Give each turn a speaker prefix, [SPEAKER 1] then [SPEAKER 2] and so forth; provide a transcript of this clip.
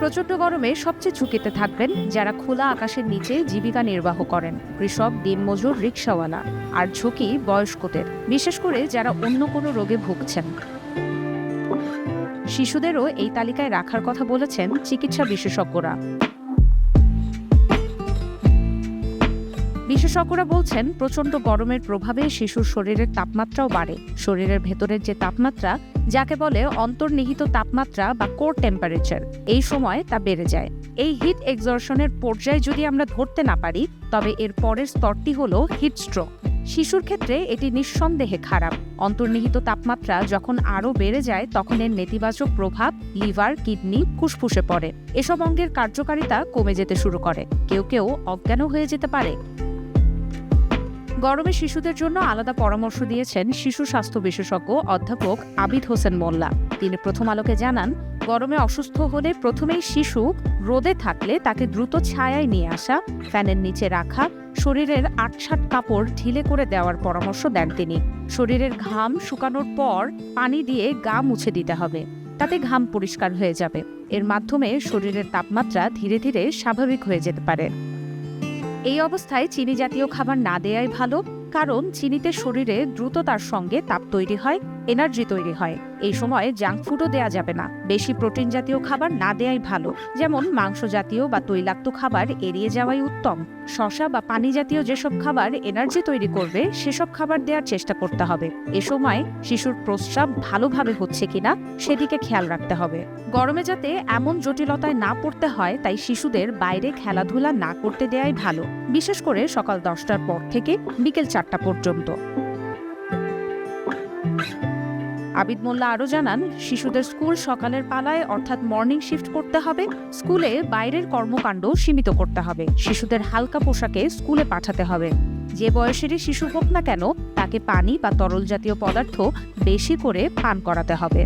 [SPEAKER 1] প্রচণ্ড গরমে সবচেয়ে ঝুঁকিতে থাকবেন যারা খোলা আকাশের নিচে জীবিকা নির্বাহ করেন, কৃষক, দিনমজুর, রিকশাওয়ালা। আর ঝুঁকি বয়স্কদের, বিশেষ করে যারা অন্য কোনো রোগে ভুগছেন। শিশুদেরও এই তালিকায় রাখার কথা বলেছেন চিকিৎসা বিশেষজ্ঞরা। বিশেষজ্ঞরা বলছেন, প্রচণ্ড গরমের প্রভাবে শিশুর শরীরের তাপমাত্রাও বাড়ে। শরীরের ভেতরের যে তাপমাত্রা, যাকে বলে অন্তর্নিহিত তাপমাত্রা বা কোর টেম্পারেচার, এই সময় তা বেড়ে যায়। এই হিট এক্সর্শনের পর্যায়ে যদি আমরা ধরতে না পারি, তবে এর পরের স্তরটি হলো হিট স্ট্রোক। শিশুর ক্ষেত্রে এটি নিঃসন্দেহে খারাপ। অন্তর্নিহিত তাপমাত্রা যখন আরও বেড়ে যায়, তখন এর নেতিবাচক প্রভাব লিভার, কিডনি, ফুসফুসে পড়ে। এসব অঙ্গের কার্যকারিতা কমে যেতে শুরু করে। কেউ কেউ অজ্ঞানও হয়ে যেতে পারে। গরমে শিশুদের জন্য আলাদা পরামর্শ দিয়েছেন শিশু স্বাস্থ্য বিশেষজ্ঞ অধ্যাপক আবিদ হোসেন মোল্লা। তিনি প্রথম আলোকে জানান, গরমে অসুস্থ হলে প্রথমেই শিশু রোদে থাকলে তাকে দ্রুত ছায়ায় নিয়ে আসা, ফ্যানের নিচে রাখা, শরীরের আটসাট কাপড় ঢিলে করে দেওয়ার পরামর্শ দেন তিনি। শরীরের ঘাম শুকানোর পর পানি দিয়ে গা মুছে দিতে হবে, তাতে ঘাম পরিষ্কার হয়ে যাবে। এর মাধ্যমে শরীরের তাপমাত্রা ধীরে ধীরে স্বাভাবিক হয়ে যেতে পারে। এই অবস্থায় চিনি জাতীয় খাবার না দেয়াই ভালো, কারণ চিনিতে শরীরে দ্রুত তার সঙ্গে তাপ তৈরি হয়, এনার্জি তৈরি হয়। এই সময় জাঙ্ক ফুডও দেয়া যাবে না। বেশি প্রোটিন জাতীয় খাবার না দেয়াই ভালো, যেমন মাংস জাতীয় বা তৈলাক্ত খাবার এড়িয়ে যাওয়াই উত্তম। শসা বা পানি জাতীয় যেসব খাবার এনার্জি তৈরি করবে, সেসব খাবার দেওয়ার চেষ্টা করতে হবে। এ সময় শিশুর প্রস্রাব ভালোভাবে হচ্ছে কিনা সেদিকে খেয়াল রাখতে হবে। গরমে যাতে এমন জটিলতায় না পড়তে হয়, তাই শিশুদের বাইরে খেলাধুলা না করতে দেয়াই ভালো, বিশেষ করে সকাল 10টার পর থেকে বিকেল 4টা পর্যন্ত। আবিদ মোল্লা আরও জানান, শিশুদের স্কুল সকালের পালায় অর্থাৎ মর্নিং শিফট করতে হবে। স্কুলে বাইরের কর্মকাণ্ড সীমিত করতে হবে। শিশুদের হালকা পোশাকে স্কুলে পাঠাতে হবে। যে বয়সেরই শিশু হোক না কেন, তাকে পানি বা তরল জাতীয় পদার্থ বেশি করে পান করাতে হবে।